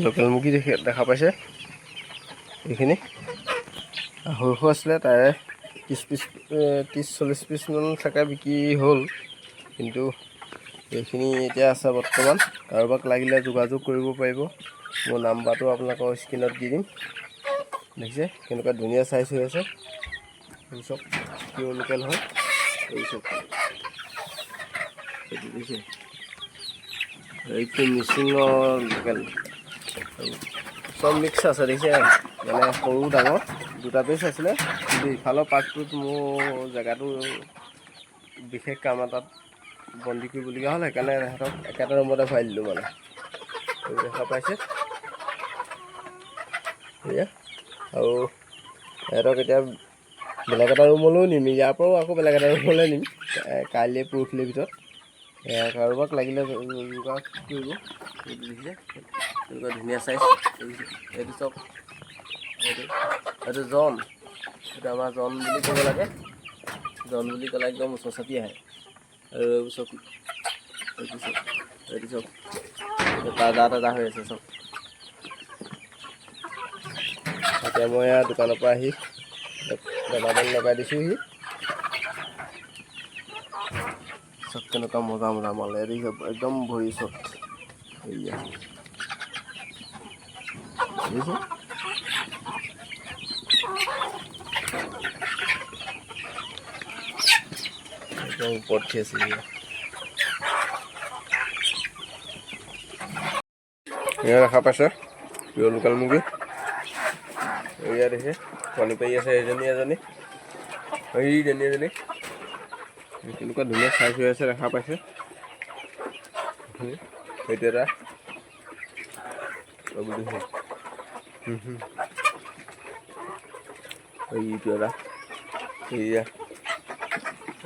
local মুৰ্গী দেখা পাইছে এইখিনি সৰু সৰু আছিলে তাৰে 30-40 পিছমান চাগে বিক্ৰী হ'ল কিন্তু এইখিনি এতিয়া আছে বৰ্তমান কাৰোবাক লাগিলে যোগাযোগ কৰিব পাৰিব মোৰ নাম্বাৰটো আপোনালোকৰ স্ক্ৰীনত দি দিম দেখিছে কেনেকুৱা ধুনীয়া চাইজ হৈ আছে এই চব পিয়ৰ লোকেল হয় এই চব দেখিছে এইটো মিচিঙৰ লোকেল সব মিক্স আছে দেখিছে মানে সৰু ডাঙৰ দুটা পিচ আছিলে কিন্তু ইফালৰ পাৰ্টটোত মোৰ জেগাটো বিশেষ কাম এটাত বন্দী কৰিবলগীয়া হ'ল সেইকাৰণে সিহঁতক একেটা ৰুমতে ভৰাই দিলোঁ মানে দেখা পাইছে এয়া আৰু সিহঁতক এতিয়া বেলেগ এটা ৰুমলৈও নিম ইয়াৰ পৰাও আকৌ বেলেগ এটা ৰুমলৈ নিম কাইলৈ পৰহিলৈৰ ভিতৰত কাৰোবাক লাগিলে যোগাযোগ কৰিব দেখিছে তেনেকুৱা ধুনীয়া চাইজ এইটো চব এইটো জন এইটো আমাৰ জন বুলি ক'ব লাগে জন বুলি ক'লে একদম ওচৰ চাপি আহে আৰু এইবোৰ চব এইটো চব তাজা হৈ আছে চব এতিয়া মই দোকানৰ পৰা আহি দানা লগাই দিছোঁহি চব কেনেকুৱা মজা মাল একদম ভৰি চব এয়া বুজিছে একদম ওপৰত উঠি আছে এয়া দেখা পাইছে পিয়ৰ লোকেল মুৰ্গী এয়া দেখে কণী পাৰি আছে এজনী এজনী কেনেকুৱা ধুনীয়া চাইজ হৈ আছে দেখা পাইছে সেইটো এটা এইটো এটা এয়া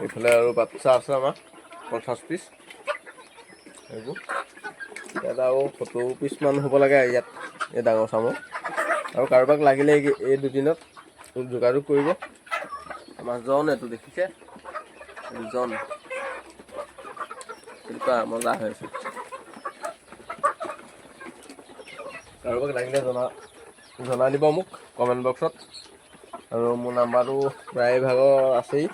এইফালে আৰু বাচ্চা আছে আমাৰ 50 পিচ এইবোৰ ইয়াত আৰু 70 পিচমান হ'ব লাগে ইয়াত এই ডাঙৰ চামৰ আৰু কাৰোবাক লাগিলে এই দুদিনত যোগাযোগ কৰিব আমাৰ জন এইটো দেখিছে জন তেনেকুৱা মজা হৈ আছে কাৰোবাক লাগিলে জনাই দিব মোক কমেণ্ট বক্সত আৰু মোৰ নাম্বাৰটো প্ৰায়ভাগৰ আছেই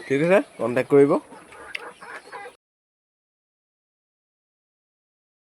ঠিক আছে কণ্টেক্ট কৰিব